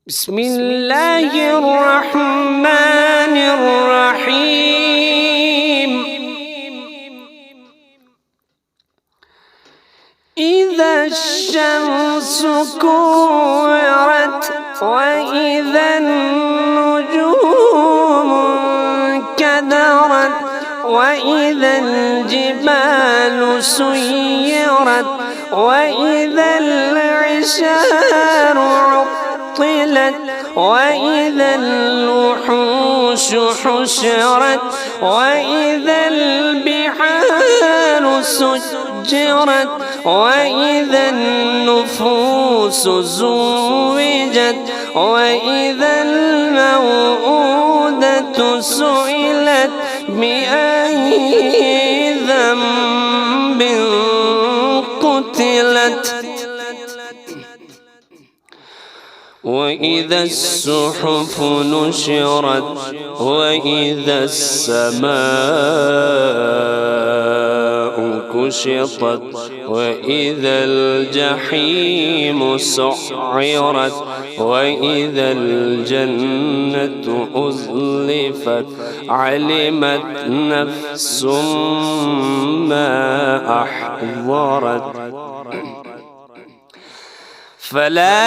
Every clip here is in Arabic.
بسم الله الرحمن الرحيم. إذا الشمس كورت وإذا النجوم انكدرت وإذا الجبال سيرت وإذا العشار عطلت وإذا الوحوش حشرت وإذا البحار سجرت وإذا النفوس زوجت وإذا الموءودة سئلت بأي ذنب قتلت وإذا الصحف نشرت وإذا السماء كشطت وإذا الجحيم سعرت وإذا الجنة أزلفت علمت نفس ما أحضرت فلا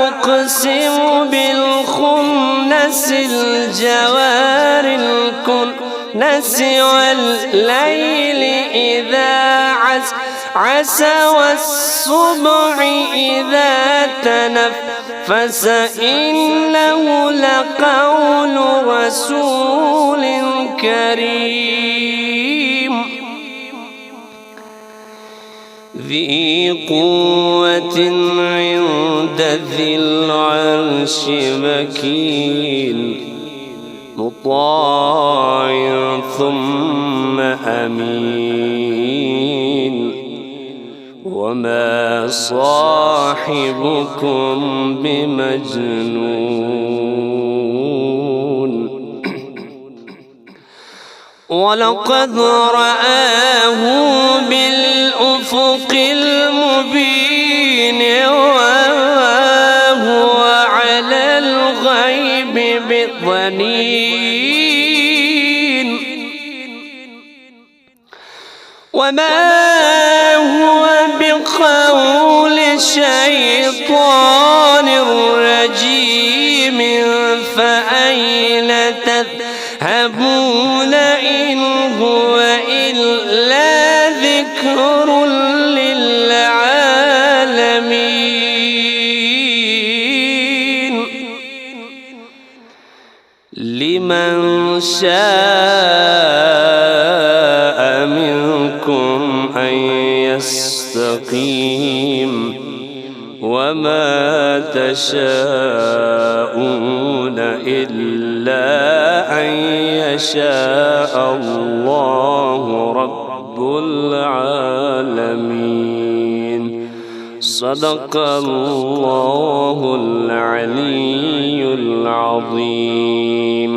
أقسم بالخنس الجوار الكنس والليل إذا عسعس والصبح إذا تنفس إنه لقول رسول كريم ذي قوة عند ذي العرش مكين مطاع ثم أمين وما صاحبكم بمجنون ولقد رآه بالأفق المبين وهو على الغيب بضنين وما هو بقول شيطان رجيم فأين تذهبون إن هو إلا ذكر للعالمين لمن شاء منكم أن يستقيم وما تشاءون إلا أن يشاء الله رب العالمين. صدق الله العلي العظيم.